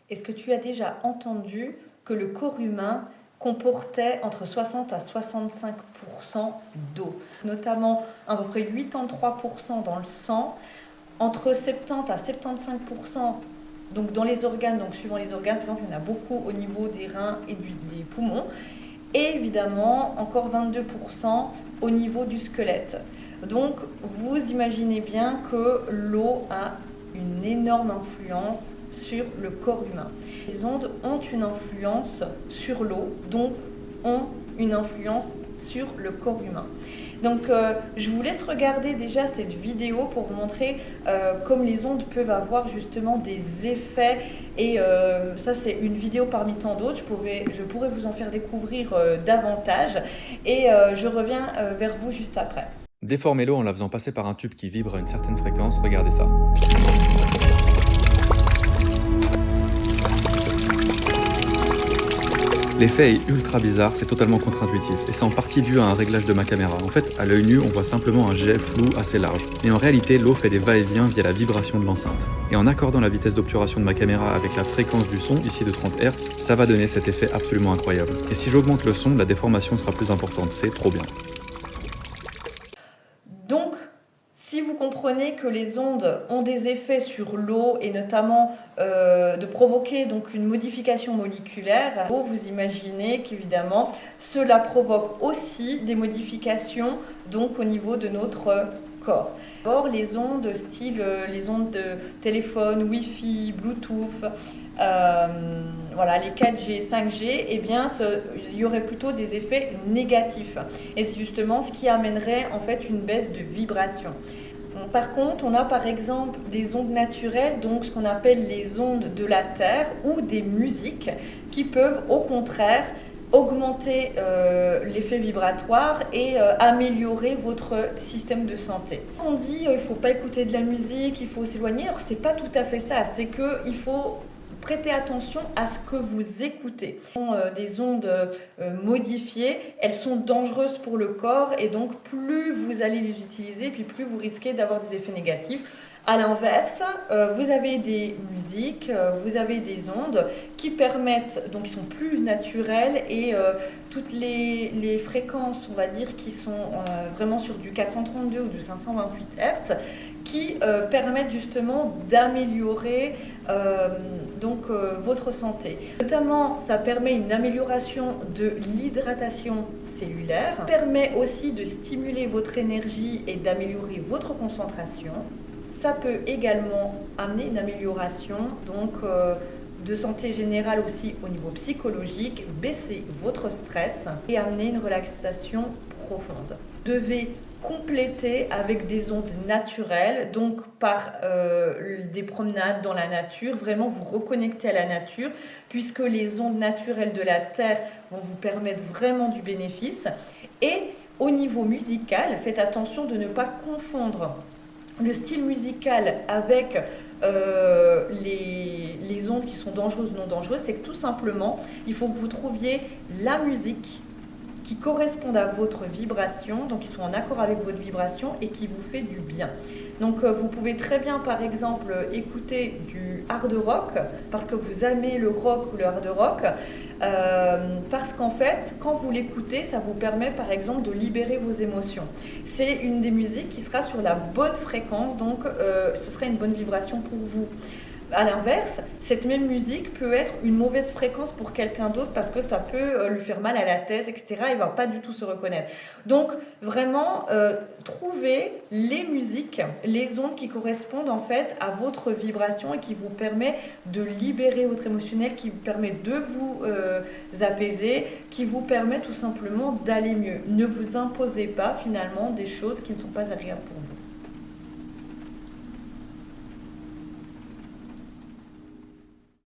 Est-ce que tu as déjà entendu que le corps humain comportait entre 60 à 65% d'eau, notamment à peu près 83% dans le sang, entre 70 à 75% donc dans les organes, donc suivant les organes, par exemple, il y en a beaucoup au niveau des reins et des poumons, et évidemment encore 22% au niveau du squelette. Donc vous imaginez bien que l'eau a une énorme influence sur le corps humain. Les ondes ont une influence sur l'eau, donc ont une influence sur le corps humain. Donc je vous laisse regarder déjà cette vidéo pour vous montrer comme les ondes peuvent avoir justement des effets, et ça c'est une vidéo parmi tant d'autres, je pourrais vous en faire découvrir davantage, et je reviens vers vous juste après. Déformez l'eau en la faisant passer par un tube qui vibre à une certaine fréquence, regardez ça. L'effet est ultra bizarre, c'est totalement contre-intuitif, et c'est en partie dû à un réglage de ma caméra. En fait, à l'œil nu, on voit simplement un jet flou assez large. Mais en réalité, l'eau fait des va-et-vient via la vibration de l'enceinte. Et en accordant la vitesse d'obturation de ma caméra avec la fréquence du son, ici de 30 Hz, ça va donner cet effet absolument incroyable. Et si j'augmente le son, la déformation sera plus importante, c'est trop bien. Donc, si vous comprenez que les ondes ont des effets sur l'eau et notamment de provoquer donc une modification moléculaire, vous imaginez qu'évidemment cela provoque aussi des modifications donc au niveau de notre corps. D'abord, les ondes style les ondes de téléphone, Wi-Fi, Bluetooth, voilà, les 4G, 5G, eh bien, il y aurait plutôt des effets négatifs. Et c'est justement ce qui amènerait en fait une baisse de vibration. Par contre, on a par exemple des ondes naturelles, donc ce qu'on appelle les ondes de la Terre, ou des musiques qui peuvent au contraire augmenter l'effet vibratoire et améliorer votre système de santé. On dit il ne faut pas écouter de la musique, il faut s'éloigner. Alors c'est pas tout à fait ça, c'est qu'il faut prêtez attention à ce que vous écoutez. Des ondes modifiées, elles sont dangereuses pour le corps, et donc plus vous allez les utiliser, puis plus vous risquez d'avoir des effets négatifs. A l'inverse, vous avez des musiques, vous avez des ondes qui permettent, donc qui sont plus naturelles, et toutes les fréquences, on va dire, qui sont vraiment sur du 432 ou du 528 Hz, qui permettent justement d'améliorer votre santé. Notamment, ça permet une amélioration de l'hydratation cellulaire, permet aussi de stimuler votre énergie et d'améliorer votre concentration. Ça peut également amener une amélioration de santé générale aussi au niveau psychologique, baisser votre stress et amener une relaxation profonde. Vous devez compléter avec des ondes naturelles, donc par des promenades dans la nature, vraiment vous reconnecter à la nature, puisque les ondes naturelles de la Terre vont vous permettre vraiment du bénéfice. Et au niveau musical, faites attention de ne pas confondre le style musical avec les ondes qui sont dangereuses ou non dangereuses. C'est que tout simplement, il faut que vous trouviez la musique qui corresponde à votre vibration, donc qui sont en accord avec votre vibration et qui vous fait du bien. Donc vous pouvez très bien par exemple écouter du hard rock parce que vous aimez le rock ou le hard rock, parce qu'en fait quand vous l'écoutez, ça vous permet par exemple de libérer vos émotions. C'est une des musiques qui sera sur la bonne fréquence, donc ce serait une bonne vibration pour vous. A l'inverse, cette même musique peut être une mauvaise fréquence pour quelqu'un d'autre parce que ça peut lui faire mal à la tête, etc. Il ne va pas du tout se reconnaître. Donc vraiment, trouvez les musiques, les ondes qui correspondent en fait à votre vibration et qui vous permet de libérer votre émotionnel, qui vous permet de vous apaiser, qui vous permet tout simplement d'aller mieux. Ne vous imposez pas finalement des choses qui ne sont pas agréables pour vous.